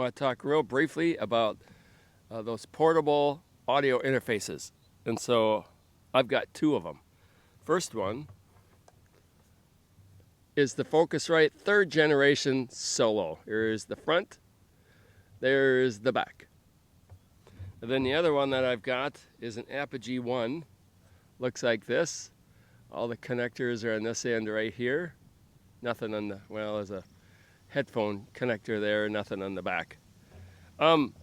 want to talk real briefly about those portable audio interfaces. And so I've got two of them. First one is the Focusrite 3rd generation Solo. Here's the front, there's the back. And then the other one that I've got is an Apogee 1. Looks like this. All the connectors are on this end right here. Nothing on the, well, there's a headphone connector there, nothing on the back.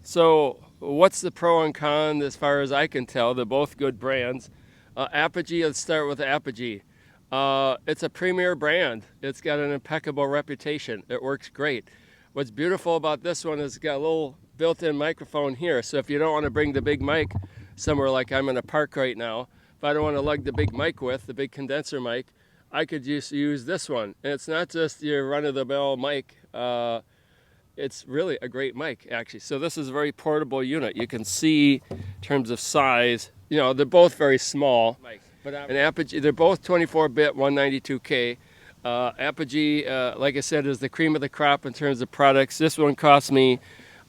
So what's the pro and con as far as I can tell? They're both good brands. Apogee, let's start with Apogee. It's a premier brand. It's got an impeccable reputation. It works great. What's beautiful about this one is it's got a little built-in microphone here. So if you don't want to bring the big mic somewhere, like I'm in a park right now, if I don't want to lug the big mic with, the big condenser mic, I could just use this one. And it's not just your run-of-the-mill mic. It's really a great mic, actually. So this is a very portable unit. You can see in terms of size, you know, they're both very small. But Apogee, they're both 24-bit 192K. Apogee, like I said, is the cream of the crop in terms of products. This one cost me,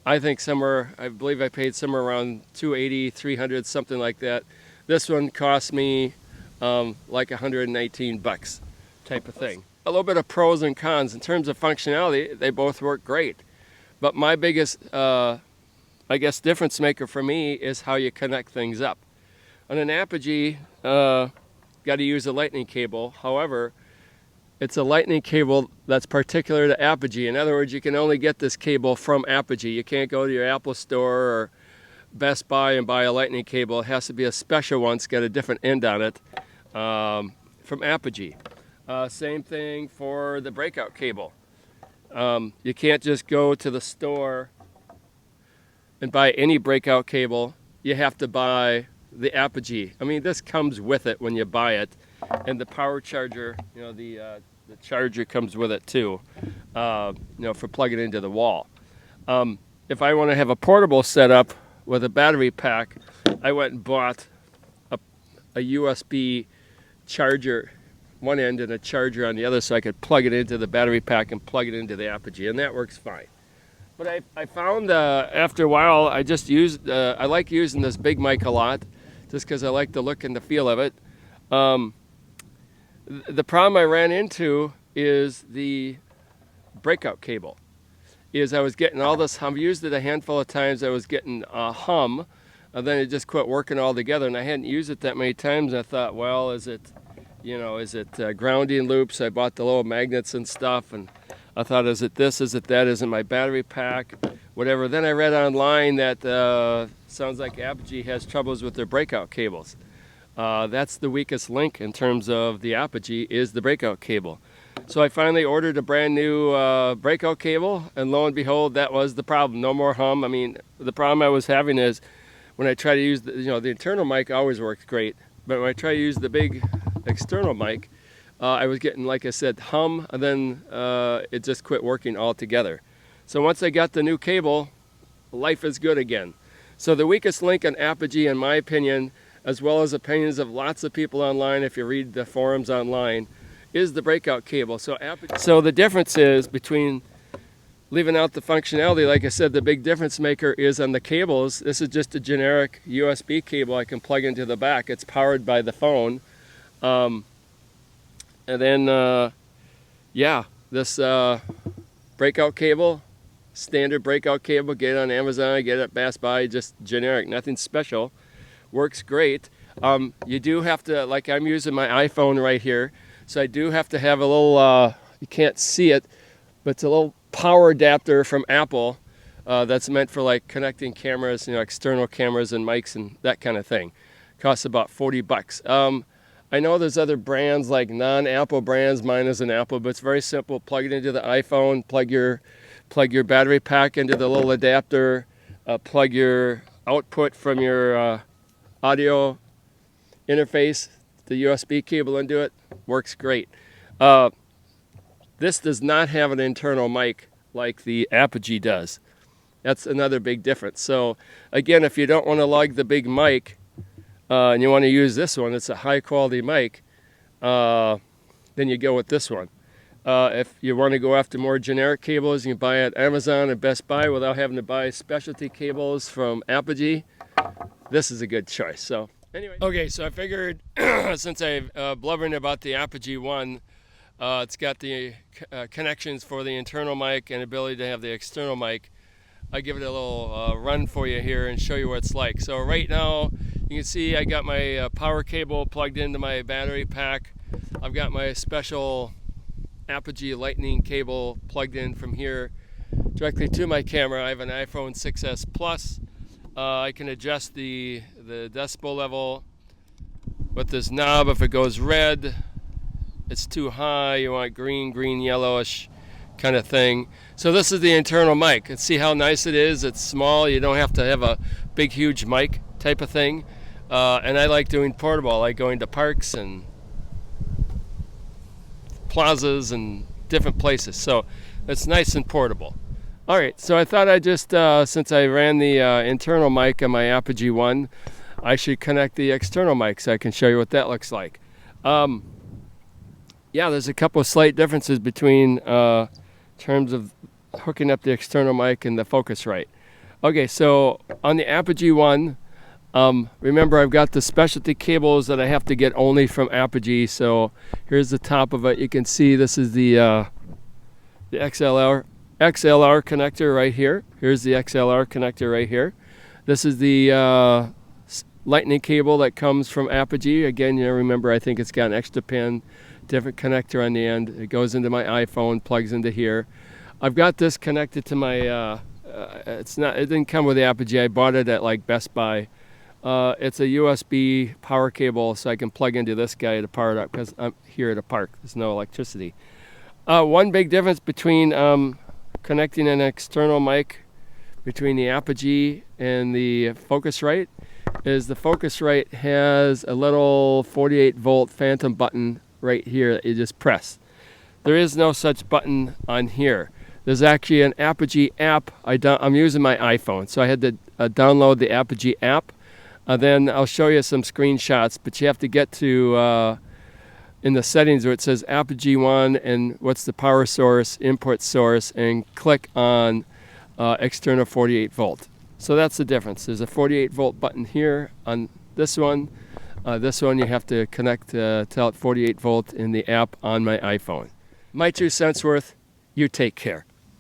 I think I believe I paid somewhere around $280, $300, something like that. This one cost me like 119 bucks type of thing. A little bit of pros and cons. In terms of functionality, they both work great. But my biggest, I guess, difference maker for me is how you connect things up. On an Apogee, got to use a lightning cable. However, it's a lightning cable that's particular to Apogee. In other words, you can only get this cable from Apogee. You can't go to your Apple store or Best Buy and buy a lightning cable. It has to be a special one. It's got a different end on it from Apogee. Same thing for the breakout cable. You can't just go to the store and buy any breakout cable. You have to buy the Apogee. I mean, this comes with it when you buy it, and the power charger, you know, the charger comes with it too, you know, for plugging into the wall. If I want to have a portable setup with a battery pack, I went and bought a USB charger, one end, and a charger on the other, so I could plug it into the battery pack and plug it into the Apogee, and that works fine. But I found after a while, I like using this big mic a lot, just because I like the look and the feel of it. The problem I ran into is the breakout cable. I was getting all this hum. I've used it a handful of times. I was getting a hum, and then it just quit working altogether. And I hadn't used it that many times. And I thought, well, is it grounding loops? I bought the little magnets and stuff, and I thought, is it this? Is it that? Is it my battery pack? Whatever. Then I read online that sounds like Apogee has troubles with their breakout cables. That's the weakest link in terms of the Apogee is the breakout cable. So I finally ordered a brand new breakout cable, and lo and behold, that was the problem. No more hum. I mean, the problem I was having is when I try to use the internal mic always works great, but when I try to use the big external mic, I was getting, like I said, hum, and then it just quit working altogether. So once I got the new cable, life is good again. So the weakest link on Apogee, in my opinion, as well as opinions of lots of people online, if you read the forums online, is the breakout cable. So the difference is between leaving out the functionality, like I said, the big difference maker is on the cables. This is just a generic USB cable I can plug into the back. It's powered by the phone. And then, yeah, this breakout cable, standard breakout cable, get it on Amazon, get it at Best Buy, just generic, nothing special. Works great. You do have to, like I'm using my iPhone right here, so I do have to have a little, you can't see it, but it's a little power adapter from Apple that's meant for like connecting cameras, you know, external cameras and mics and that kind of thing. Costs about 40 bucks. I know there's other brands like non-Apple brands. Mine is an Apple, but it's very simple. Plug it into the iPhone, plug your battery pack into the little adapter, plug your output from your audio interface, the USB cable into it, works great. This does not have an internal mic like the Apogee does. That's another big difference. So again, if you don't want to lug the big mic and you want to use this one, it's a high quality mic, then you go with this one. If you want to go after more generic cables, you can buy at Amazon and Best Buy without having to buy specialty cables from Apogee. This is a good choice. So anyway, okay, so I figured since I'm blubbering about the Apogee 1, it's got the connections for the internal mic and ability to have the external mic. I'll give it a little run for you here and show you what it's like. So right now, you can see I got my power cable plugged into my battery pack. I've got my special Apogee lightning cable plugged in from here directly to my camera. I have an iPhone 6s Plus. I can adjust the decibel level with this knob. If it goes red, it's too high. You want green, yellowish kind of thing. So this is the internal mic. And see how nice it is. It's small. You don't have to have a big, huge mic type of thing. And I like doing portable. I like going to parks and plazas and different places. So it's nice and portable. All right, so I thought I just, since I ran the internal mic on my Apogee 1, I should connect the external mic so I can show you what that looks like. Yeah, there's a couple of slight differences between terms of hooking up the external mic and the Focusrite. Okay, so on the Apogee 1, remember I've got the specialty cables that I have to get only from Apogee. So here's the top of it. You can see this is the XLR connector right here. Here's the XLR connector right here. This is the lightning cable that comes from Apogee. Again, you know, remember I think it's got an extra pin, different connector on the end. It goes into my iPhone, plugs into here. I've got this connected to my, it didn't come with the Apogee. I bought it at like Best Buy. It's a USB power cable, so I can plug into this guy to power it up because I'm here at a park. There's no electricity. One big difference between connecting an external mic between the Apogee and the Focusrite is the Focusrite has a little 48 volt phantom button right here that you just press. There is no such button on here. There's actually an Apogee app. I'm using my iPhone, so I had to download the Apogee app. Then I'll show you some screenshots, but you have to get to in the settings where it says Apogee 1 and what's the power source, input source, and click on external 48 volt. So that's the difference. There's a 48 volt button here on this one. This one you have to connect to 48 volt in the app on my iPhone. My 2 cents worth. You take care.